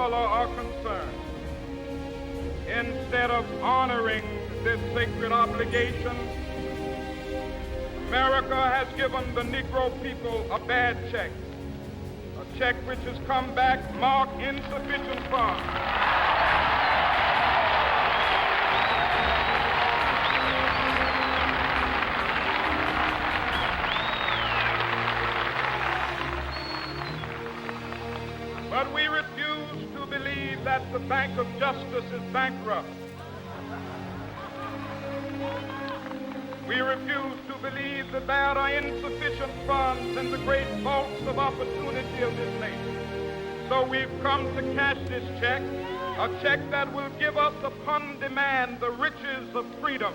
color are concerned. Instead of honoring this sacred obligation, America has given the Negro people a bad check, a check which has come back marked insufficient funds. But we refuse to believe that the Bank of Justice is bankrupt. We refuse to believe that there are insufficient funds in the great vaults of opportunity of this nation. So we've come to cash this check, a check that will give us upon demand the riches of freedom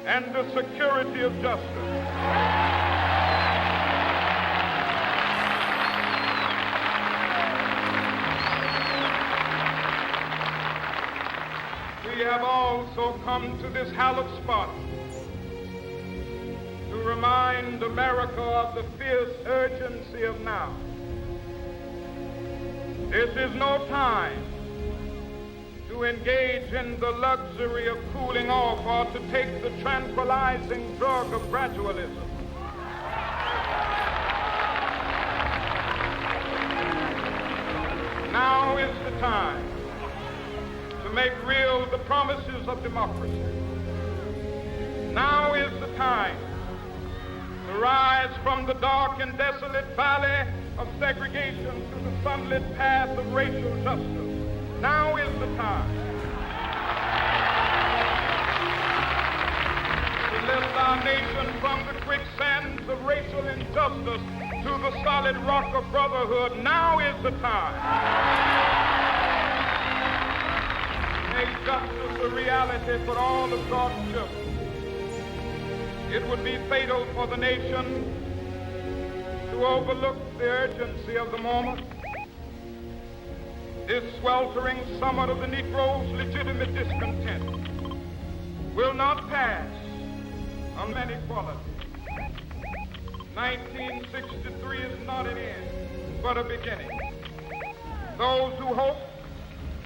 and the security of justice. We have also come to this hallowed spot to remind America of the fierce urgency of now. This is no time to engage in the luxury of cooling off or to take the tranquilizing drug of gradualism. Now is the time to make real the promises of democracy. Now is the time to rise from the dark and desolate valley of segregation to the sunlit path of racial justice. Now is the time to lift our nation from the quicksands of racial injustice to the solid rock of brotherhood. Now is the time. Make justice a reality for all of God's children. It would be fatal for the nation to overlook the urgency of the moment. This sweltering summit of the Negro's legitimate discontent will not pass on many qualities. 1963 is not an end, but a beginning. Those who hope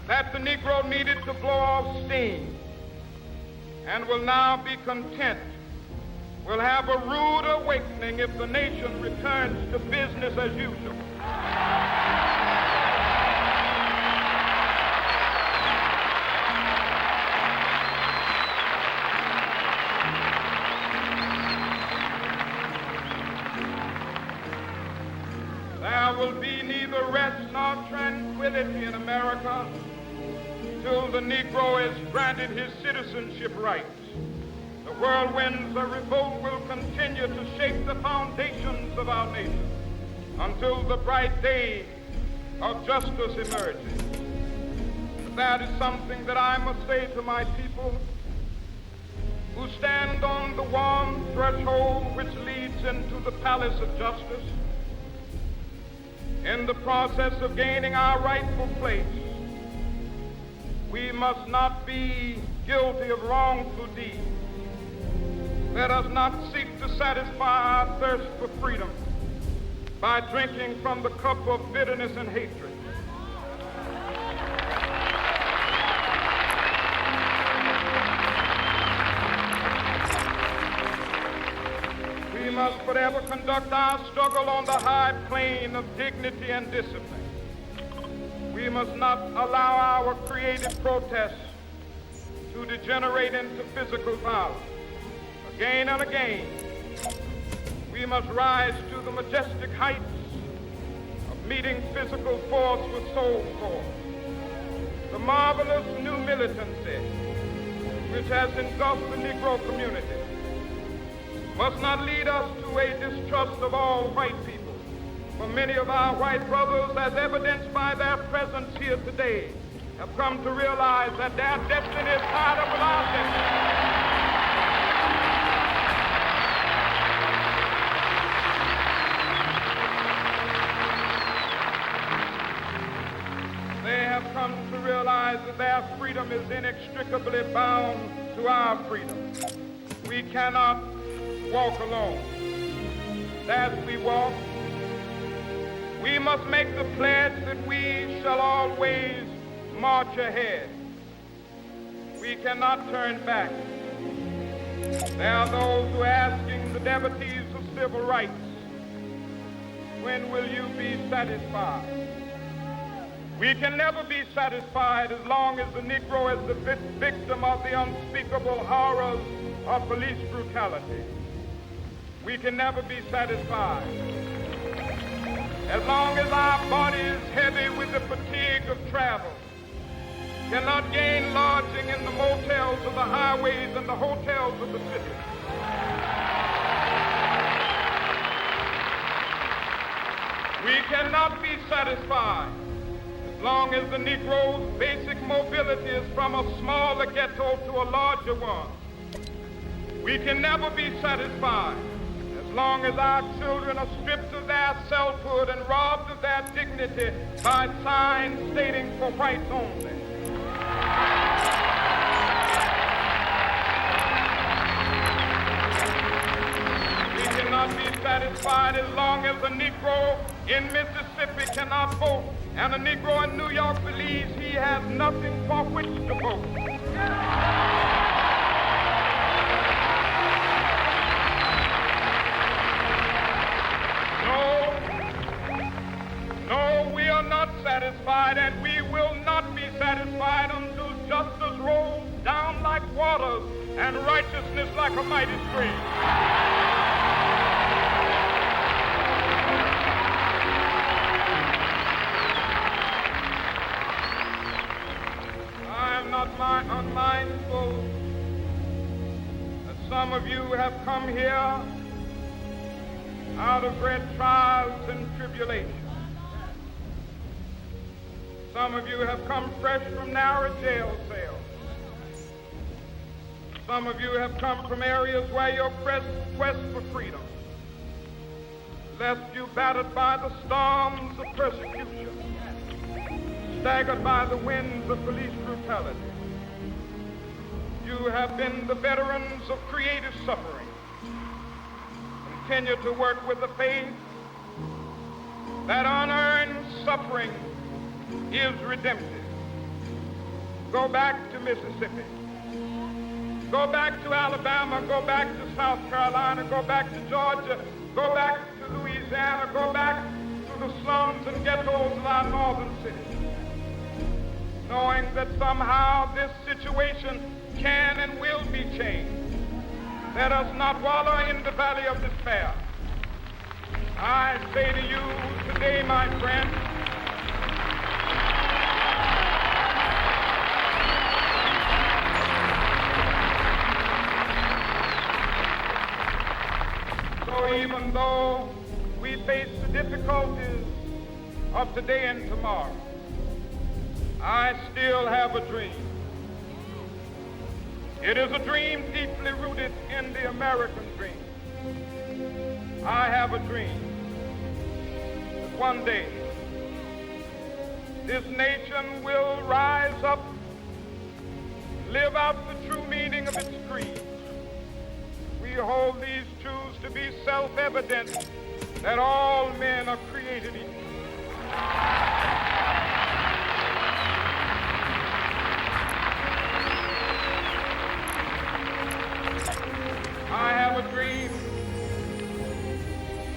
that the Negro needed to blow off steam and will now be content will have a rude awakening if the nation returns to business as usual. There will be neither rest nor tranquility in America till the Negro is granted his citizenship rights. The whirlwinds of revolt will continue to shake the foundations of our nation until the bright day of justice emerges. That is something that I must say to my people who stand on the warm threshold which leads into the palace of justice. In the process of gaining our rightful place, we must not be guilty of wrongful deeds. Let us not seek to satisfy our thirst for freedom by drinking from the cup of bitterness and hatred. We must forever conduct our struggle on the high plane of dignity and discipline. We must not allow our creative protests to degenerate into physical violence. Again and again, we must rise to the majestic heights of meeting physical force with soul force. The marvelous new militancy which has engulfed the Negro community must not lead us to a distrust of all white people. For many of our white brothers, as evidenced by their presence here today, have come to realize that their destiny is tied up with our destiny. They have come to realize that their freedom is inextricably bound to our freedom. We cannot walk alone. As we walk, we must make the pledge that we shall always march ahead. We cannot turn back. There are those who are asking the devotees of civil rights, when will you be satisfied? We can never be satisfied as long as the Negro is the victim of the unspeakable horrors of police brutality. We can never be satisfied. As long as our body is heavy with the fatigue of travel, cannot gain lodging in the motels of the highways and the hotels of the city. We cannot be satisfied as long as the Negro's basic mobility is from a smaller ghetto to a larger one. We can never be satisfied as long as our children are stripped of their selfhood and robbed of their dignity by signs stating for whites only. We cannot be satisfied as long as a Negro in Mississippi cannot vote and a Negro in New York believes he has nothing for which to vote. No, we are not satisfied, and we will not be satisfied until justice rolls down like waters and righteousness like a mighty stream. I am not unmindful that some of you have come here out of great trials and tribulations. Some of you have come fresh from narrow jail cells. Some of you have come from areas where your quest for freedom left you battered by the storms of persecution, staggered by the winds of police brutality. You have been the veterans of creative suffering. Continue to work with the faith that unearned suffering is redemptive. Go back to Mississippi. Go back to Alabama. Go back to South Carolina. Go back to Georgia. Go back to Louisiana. Go back to the slums and ghettos of our northern cities, knowing that somehow this situation can and will be changed. Let us not wallow in the valley of despair. I say to you today, my friends, so even though we face the difficulties of today and tomorrow, I still have a dream. It is a dream deeply rooted in the American dream. I have a dream that one day this nation will rise up, live out the true meaning of its creed. We hold these truths to be self-evident, that all men are created equal. I have a dream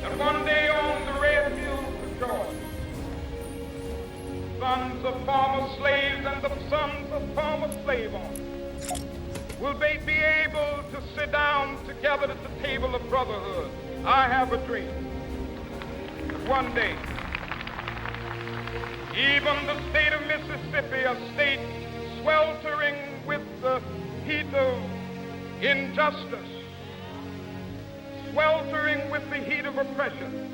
that one day on the red hills of Georgia, sons of former slaves and the sons of former slave owners will be able to sit down together at the table of brotherhood. I have a dream that one day, even the state of Mississippi, a state sweltering with the heat of injustice, sweltering with the heat of oppression,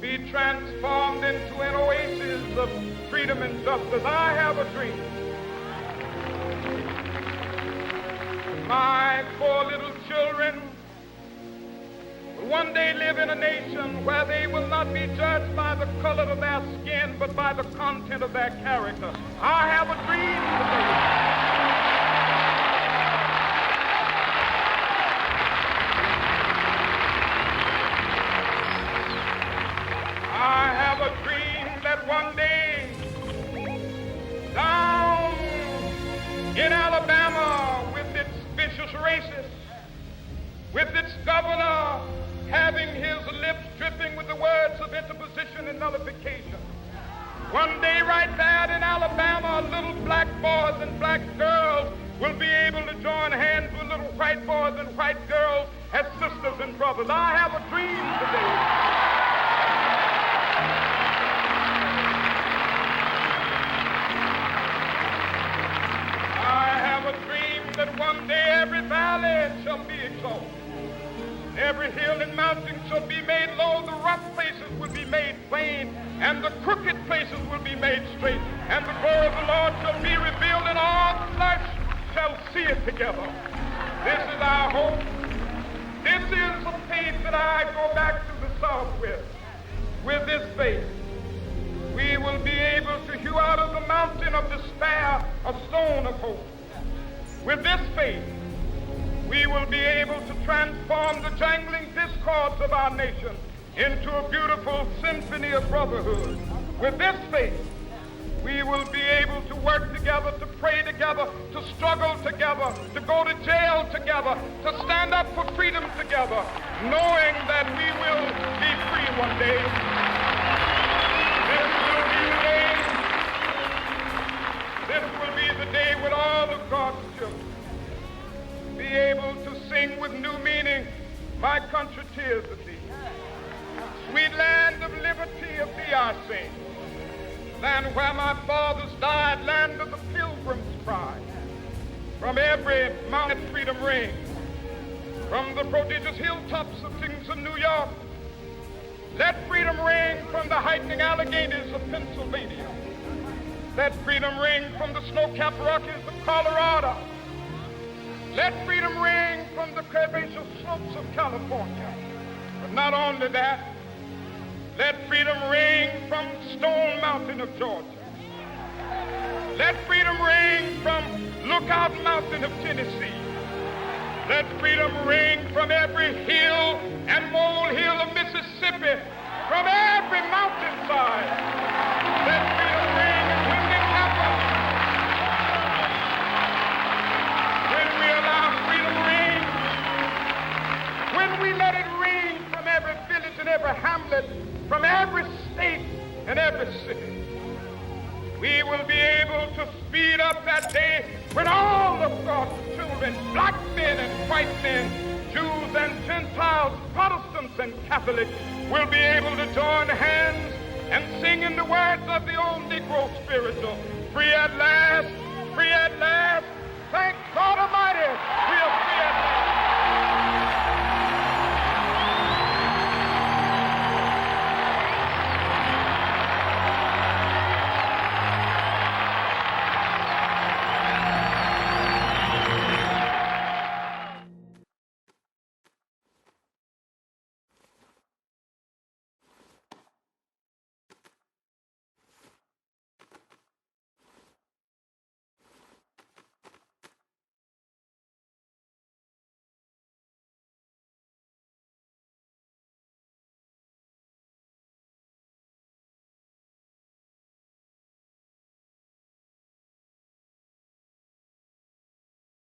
be transformed into an oasis of freedom and justice. I have a dream. My 4 little children will one day live in a nation where they will not be judged by the color of their skin, but by the content of their character. I have a dream today. I have a dream that one day, with its governor having his lips dripping with the words of interposition and nullification. One day right there in Alabama, little black boys and black girls will be able to join hands with little white boys and white girls as sisters and brothers. I have a dream today. I have a dream that one day every valley shall be exalted. Every hill and mountain shall be made low, the rough places will be made plain, and the crooked places will be made straight, and the glory of the Lord shall be revealed, and all flesh shall see it together. This is our hope. This is the faith that I go back to the South with. With this faith, we will be able to hew out of the mountain of despair a stone of hope. With this faith, we will be able to transform the jangling discords of our nation into a beautiful symphony of brotherhood. With this faith, we will be able to work together, to pray together, to struggle together, to go to jail together, to stand up for freedom together, knowing that we will be free one day. This will be the day when all of God's children be able to sing with new meaning, my country, tears of thee. Sweet land of liberty, of thee I sing. Land where my fathers died, land of the pilgrim's pride. From every mountain freedom rings, from the prodigious hilltops of things of New York. Let freedom ring from the heightening Alleghenies of Pennsylvania. Let freedom ring from the snow-capped Rockies of Colorado. Let freedom ring from the curvaceous slopes of California. But not only that, let freedom ring from Stone Mountain of Georgia. Let freedom ring from Lookout Mountain of Tennessee. Let freedom ring from every hill and molehill of Mississippi, from every mountainside. Let freedom ring, and when it happens, when we allow freedom ring, when we let it ring from every village and every hamlet, from every state and every city, we will be able to speed up that day when all of God's children, black men and white men, Jews and Gentiles, Protestants and Catholics, will be able to join hands and sing in the words of the old Negro spiritual.